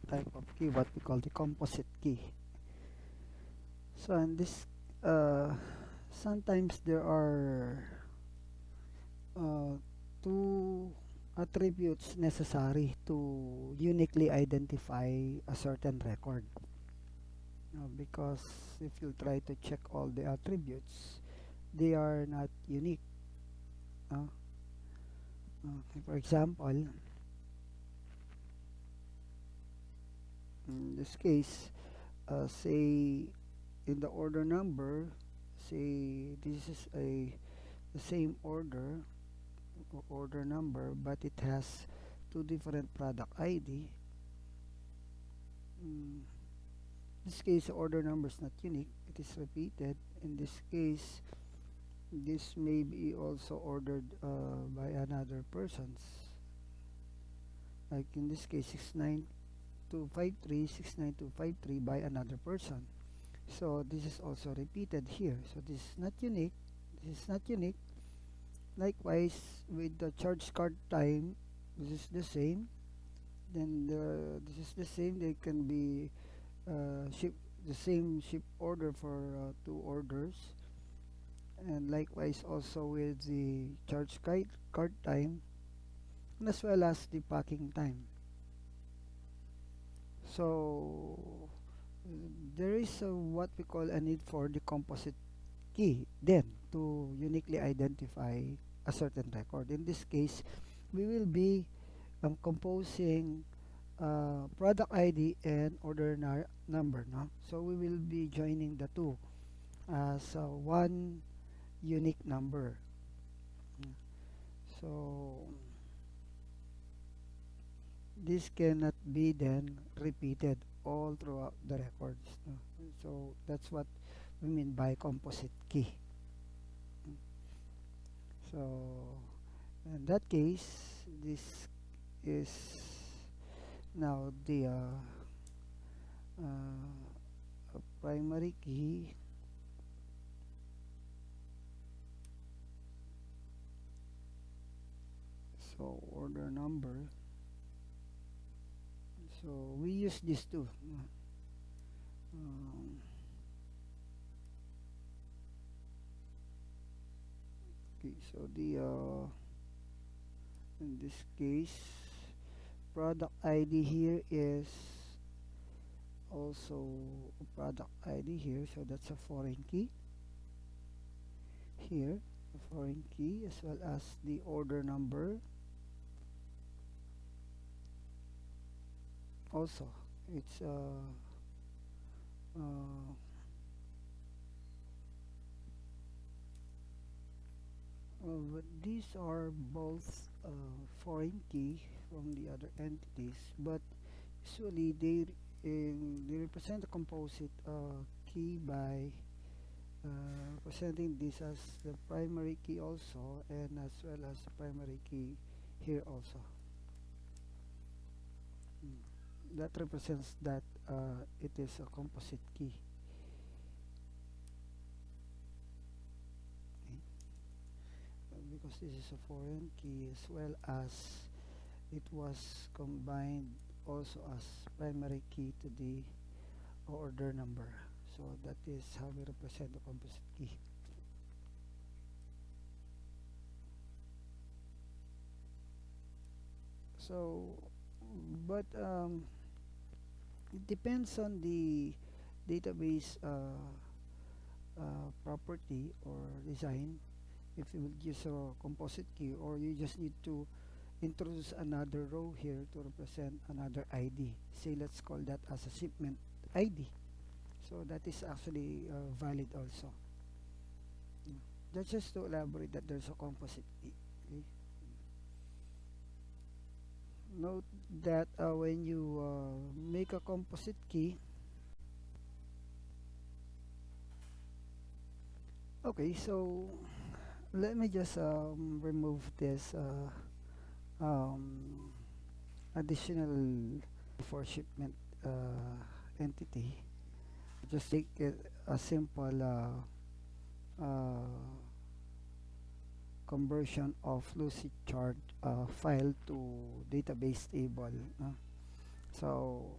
type of key, what we call the composite key. So in this, uh, sometimes there are uh, two attributes necessary to uniquely identify a certain record. Because if you try to check all the attributes, they are not unique. Uh, for example, in this case, say in the order number, say this is the same order number, but it has two different product ID. In this case, the order number is not unique, it is repeated. In this case, this may be also ordered by another persons. Like in this case, 69253 by another person. So this is also repeated here. So this is not unique. This is not unique. Likewise, with the charge card time, this is the same. Then this is the same. They can be ship the same ship order for two orders. And likewise also with the charge card time, and as well as the packing time. So there is what we call a need for the composite key then to uniquely identify a certain record. In this case, we will be composing product ID and order number. No? So we will be joining the two as one unique number. So this cannot be then repeated all throughout the records. No? So that's what we mean by composite key. So in that case, this is now the primary key. So order number. So we use this too. Um, okay, so the in this case, product ID here is also a product ID here. So that's a foreign key here, a foreign key, as well as the order number. Also, it's uh, but these are both foreign key from the other entities, but usually they represent a composite key by presenting this as the primary key also, and as well as the primary key here also. That represents that it is a composite key. Because this is a foreign key, as well as it was combined also as primary key to the order number. So that is how we represent the composite key. So, but it depends on the database property or design, if you will use a composite key, or you just need to introduce another row here to represent another ID. Say let's call that as a shipment ID. So that is actually valid also. That's just to elaborate that there's a composite key. Okay? Note that when you make a composite key, okay, so let me just remove this um, additional for shipment entity. Just take it a simple uh, conversion of Lucid chart file to database table. So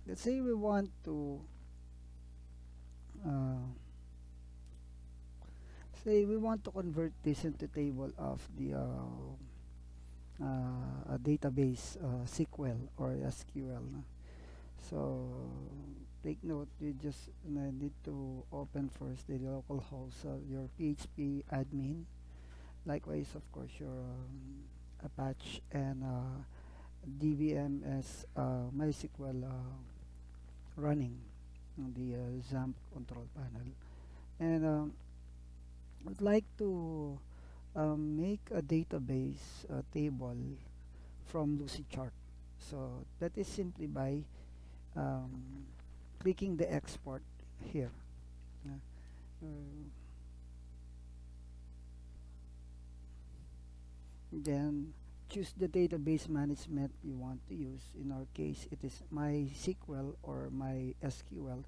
let's say we want to uh, convert this into table of the a database SQL or SQL. No? So take note, you just need to open first the local host of your PHP admin. Likewise, of course, your Apache and DBMS MySQL running on the XAMPP control panel. And I'd like to make a database table from Lucidchart. So that is simply by um, clicking the export here. Yeah. Then choose the database management you want to use. In our case, it is MySQL or MySQL.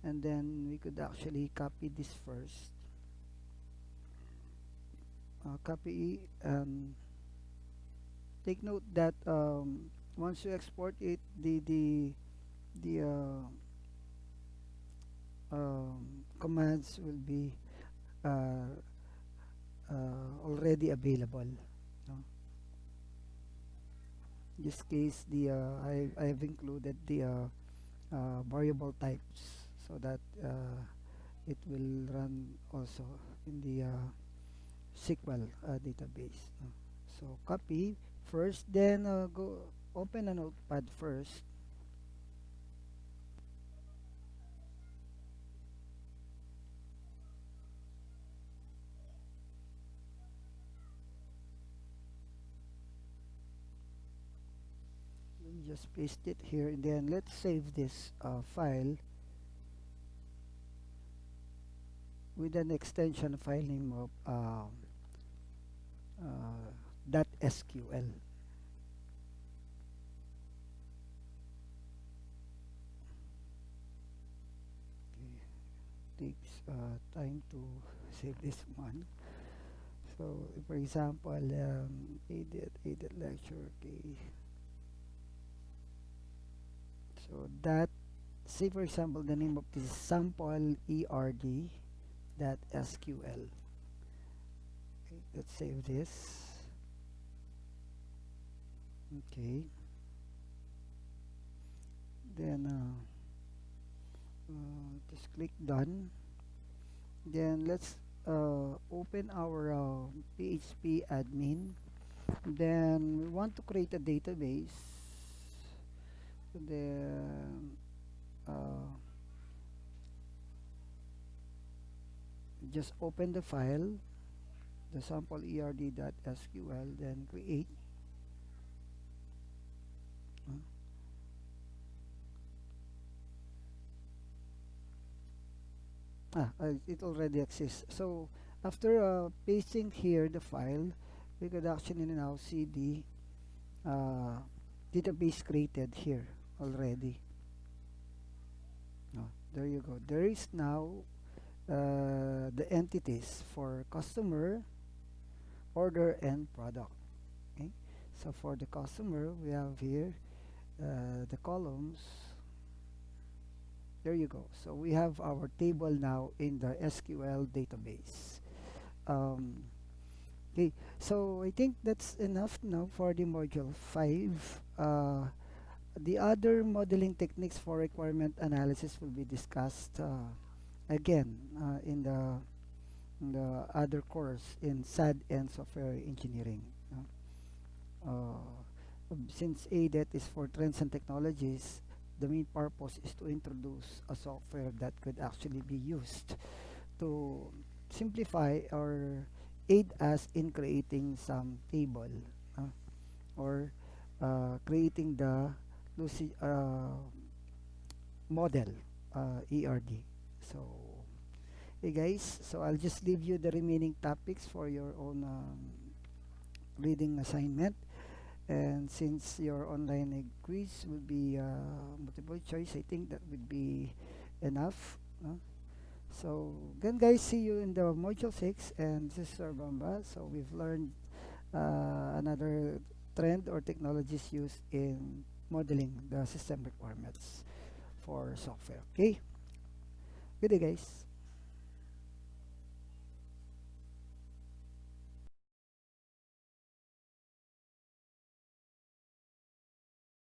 And then we could actually copy this first. Copy and take note that once you export it, the commands will be uh, already available. No? In this case, I have included the variable types so that it will run also in the SQL database. No? So copy first, then go open a notepad first. Just paste it here, and then let's save this file with an extension file name of .sql. Okay. Takes time to save this one. So, for example, edit lecture. Okay. So that, say for example, the name of this sample erd dot sql. Okay, let's save this. Okay. Then just click done. Then let's open our PHP admin. Then we want to create a database. Then just open the file, the sample erd.sql, then create. It already exists. So after pasting here the file, we could actually now see the database created here already. There you go. There is now the entities for customer, order, and product. Okay. So for the customer, we have here the columns. There you go. So we have our table now in the SQL database. Okay, so I think that's enough now for the module 5. The other modeling techniques for requirement analysis will be discussed again in the other course in SAD and software engineering. Since Adet is for trends and technologies, the main purpose is to introduce a software that could actually be used to simplify or aid us in creating some table or creating the model ERD. So, hey guys, so I'll just leave you the remaining topics for your own reading assignment. And since your online quiz will be multiple choice, I think that would be enough. So, again guys, see you in the module 6, and this is Sir Bamba. So, we've learned another trend or technologies used in modeling the system requirements. for software. Okay, good day guys.